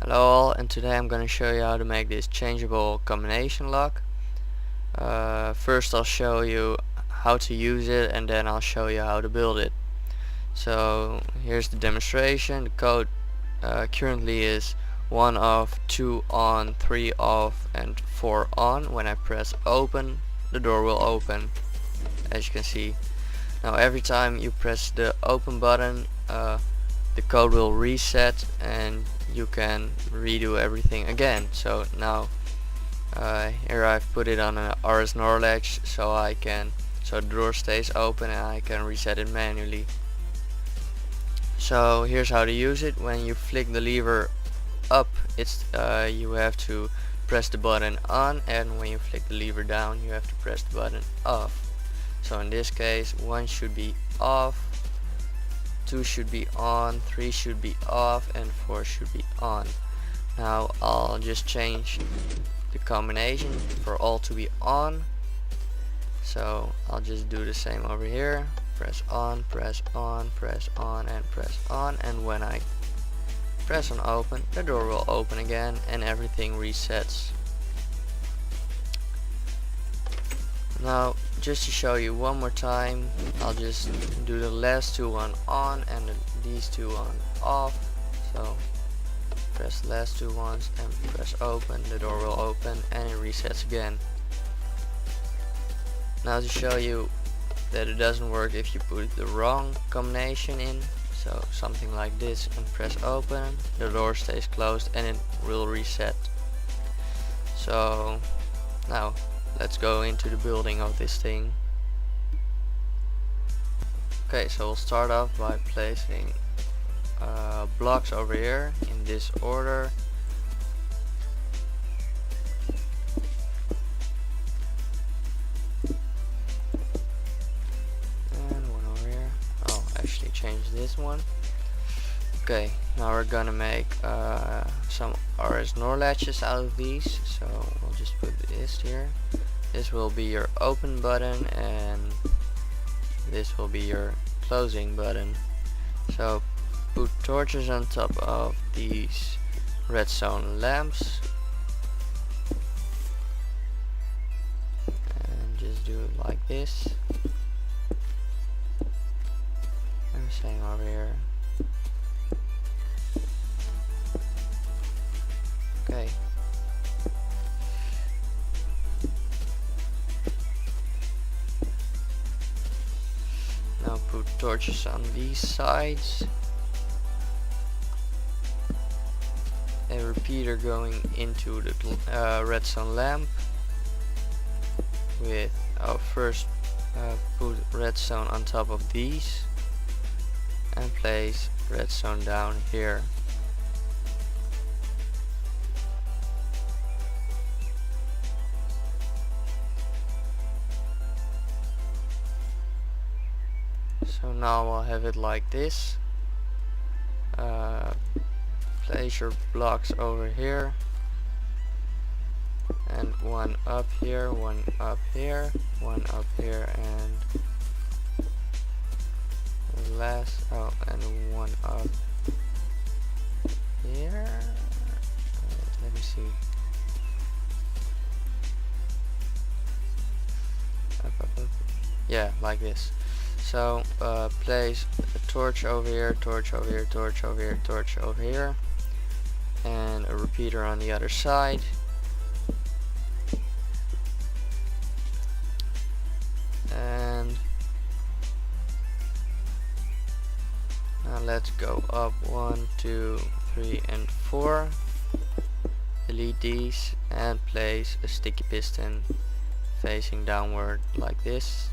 Hello all, and today I'm going to show you how to make this changeable combination lock. First I'll show you how to use it, and then I'll show you how to build it. So here's the demonstration. The code currently is 1 off, 2 on, 3 off and 4 on. When I press open, the door will open, as you can see. Now every time you press the open button, the code will reset and you can redo everything again. So now here I've put it on an RS NOR latch so the door stays open and I can reset it manually. So here's how to use it. When you flick the lever up, you have to press the button on, and when you flick the lever down, you have to press the button off. So in this case, 1 should be off, 2 should be on, 3 should be off, and 4 should be on. Now I'll just change the combination for all to be on. So I'll just do the same over here. Press on, press on, press on, and press on, and when I press on open, the door will open again and everything resets. Now just to show you one more time, I'll just do the last two on and these two on off. So press the last two ones and press open, the door will open and it resets again. Now to show you that it doesn't work if you put the wrong combination in, so something like this, and press open, the door stays closed and it will reset. So now let's go into the building of this thing. Okay, so we'll start off by placing blocks over here in this order. And one over here. Oh, actually change this one. Okay, now we're gonna make some RS NOR latches out of these. So we'll just put this here. This will be your open button and this will be your closing button. So put torches on top of these redstone lamps and just do it like this. And same over here. Okay. Now put torches on these sides. A repeater going into the redstone lamp. First put redstone on top of these and place redstone down here. So now I'll have it like this. Place your blocks over here, and one up here, one up here, one up here, and and one up here. Let me see. Up. Yeah, like this. So place a torch over here, torch over here, torch over here, torch over here, and a repeater on the other side. And now let's go up 1, 2, 3, and 4. Delete these and place a sticky piston facing downward like this.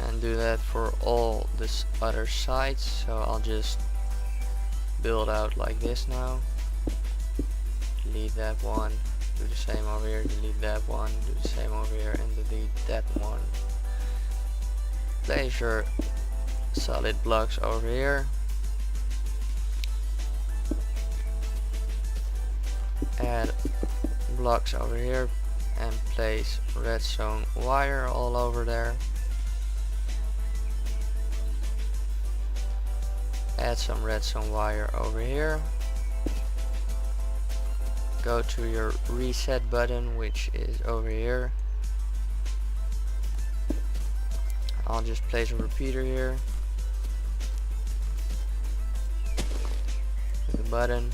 And do that for all this other sides. So I'll just build out like this now. Delete that one, do the same over here, delete that one, do the same over here, and delete that one. Place your solid blocks over here. Add blocks over here and place redstone wire all over there. add some redstone wire over here. Go to your reset button, which is over here. I'll just place a repeater here with a button.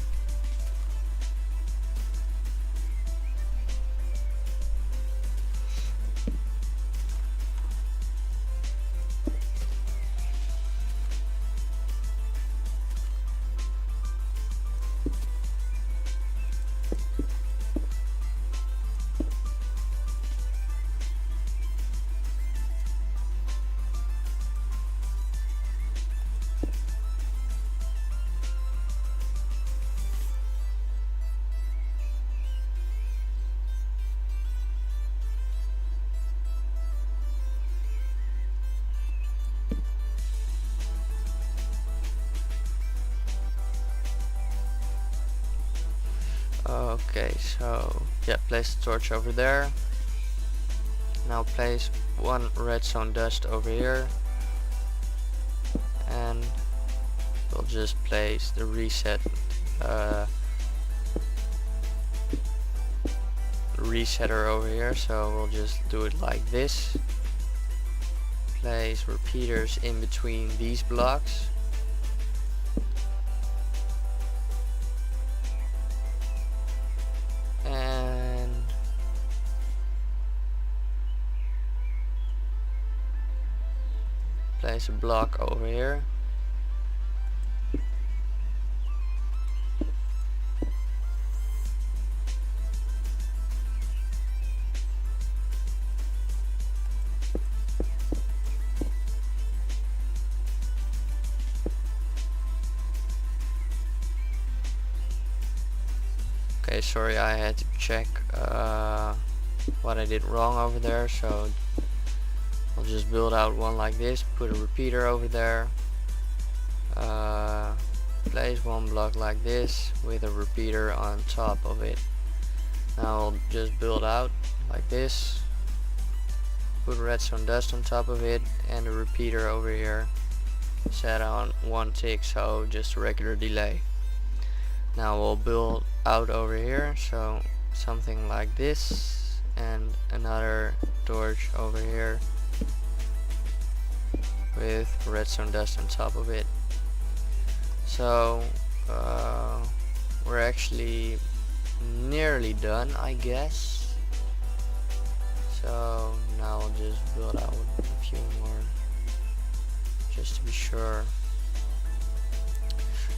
Okay, so yeah, place the torch over there. Now place one redstone dust over here, and we'll just place the reset resetter over here. So we'll just do it like this. Place repeaters in between these blocks. Place a block over here. Okay, sorry, I had to check what I did wrong over there, so I'll just build out one like this, put a repeater over there, place one block like this with a repeater on top of it. Now I'll just build out like this, put redstone dust on top of it, and a repeater over here set on 1 tick, so just a regular delay. Now we'll build out over here, so something like this, and another torch over here with redstone dust on top of it. So we're actually nearly done, I guess. So now I'll just build out a few more just to be sure.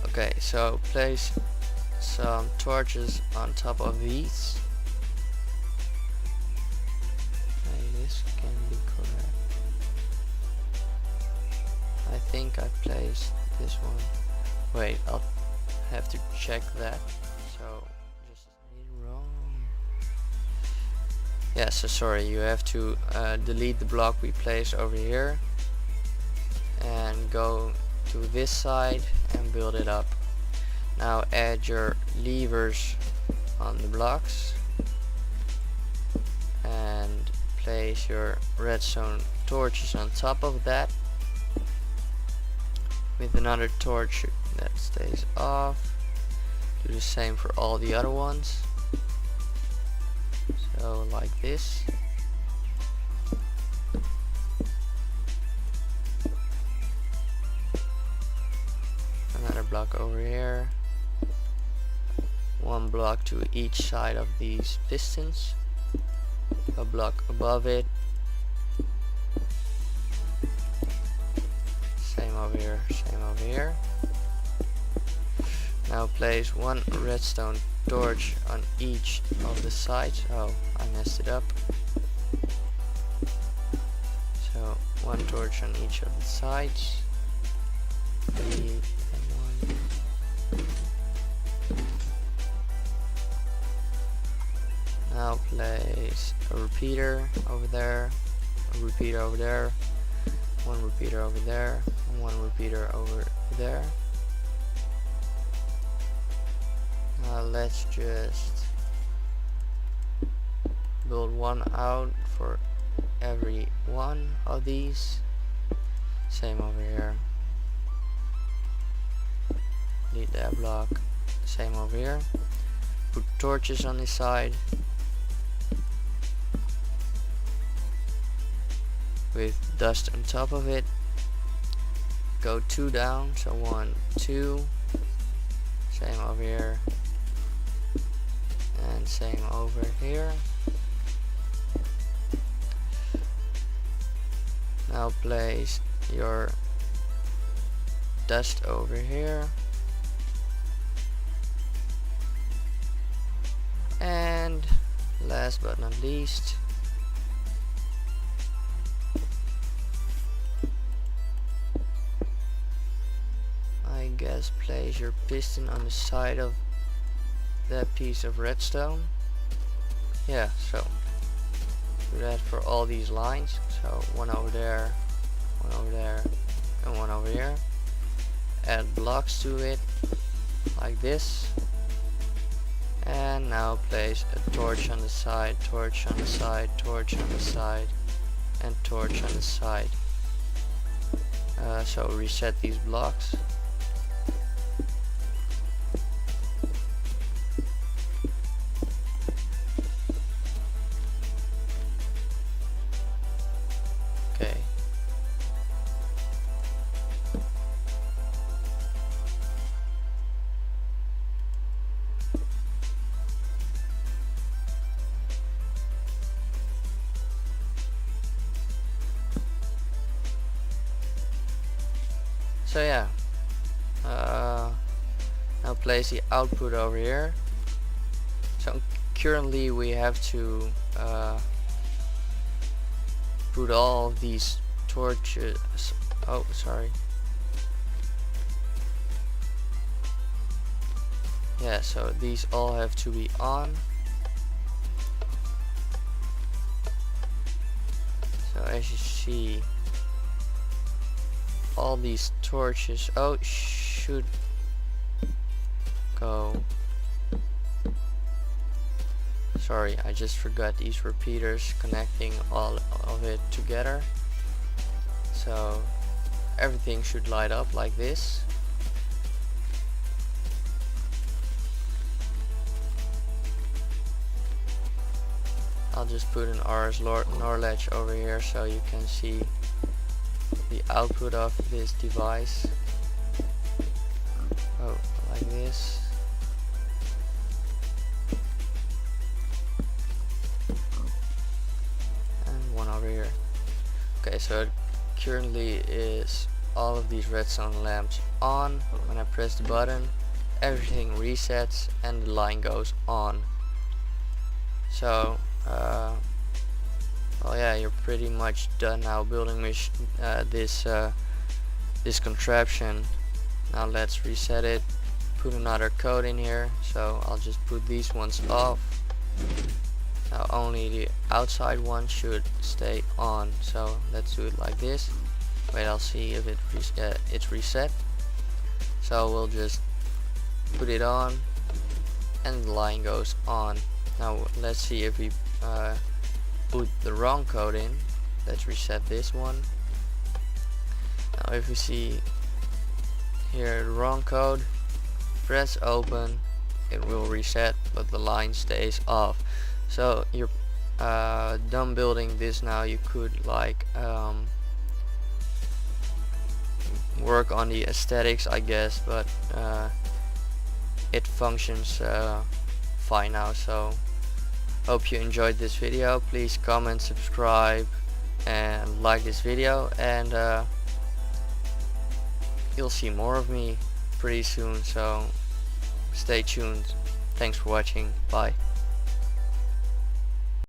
Okay, so place some torches on top of these. Okay, this can be correct. I think I placed this one. Wait, I'll have to check that. So just wrong. Yeah, so sorry, you have to delete the block we placed over here and go to this side and build it up. Now add your levers on the blocks and place your redstone torches on top of that with another torch that stays off. Do the same for all the other ones. So like this. Another block over here. One block to each side of these pistons. A block above it. Same over here, same over here. Now place one redstone torch on each of the sides. Oh, I messed it up. So one torch on each of the sides. 3 and 1. Now place a repeater over there, a repeater over there, one repeater over there, and one repeater over there. Now let's just build one out for every one of these. Same over here. delete that block. Same over here. Put torches on this side with dust on top of it. Go 2 down, so 1, 2. Same over here. And same over here. Now place your dust over here. And last but not least, I guess place your piston on the side of that piece of redstone. Yeah, so do that for all these lines. So one over there, and one over here. Add blocks to it like this. And now place a torch on the side, torch on the side, torch on the side, and torch on the side. So reset these blocks. Okay. So yeah, now place the output over here. So currently we have to put all of these torches, oh sorry, yeah, so these all have to be on. So as you see, all these torches, oh, should go, sorry, I just forgot these repeaters connecting all of it together. So everything should light up like this. I'll just put an RS NOR latch over here so you can see the output of this device. Oh, like this. And one over here. Okay, so it currently is all of these redstone lamps on. When I press the button, everything resets and the line goes on. So well, yeah, you're pretty much done now building this contraption. Now let's reset it, put another code in here. So I'll just put these ones off. Now only the outside one should stay on. So let's do it like this. Wait, I'll see if it's reset. So we'll just put it on and the line goes on. Now let's see if we put the wrong code in. Let's reset this one. Now if we see here the wrong code, press open, it will reset, but the line stays off. So you're done building this now. You could like work on the aesthetics, I guess, but it functions fine now. So hope you enjoyed this video. Please comment, subscribe, and like this video, and you'll see more of me pretty soon, so stay tuned. Thanks for watching. Bye.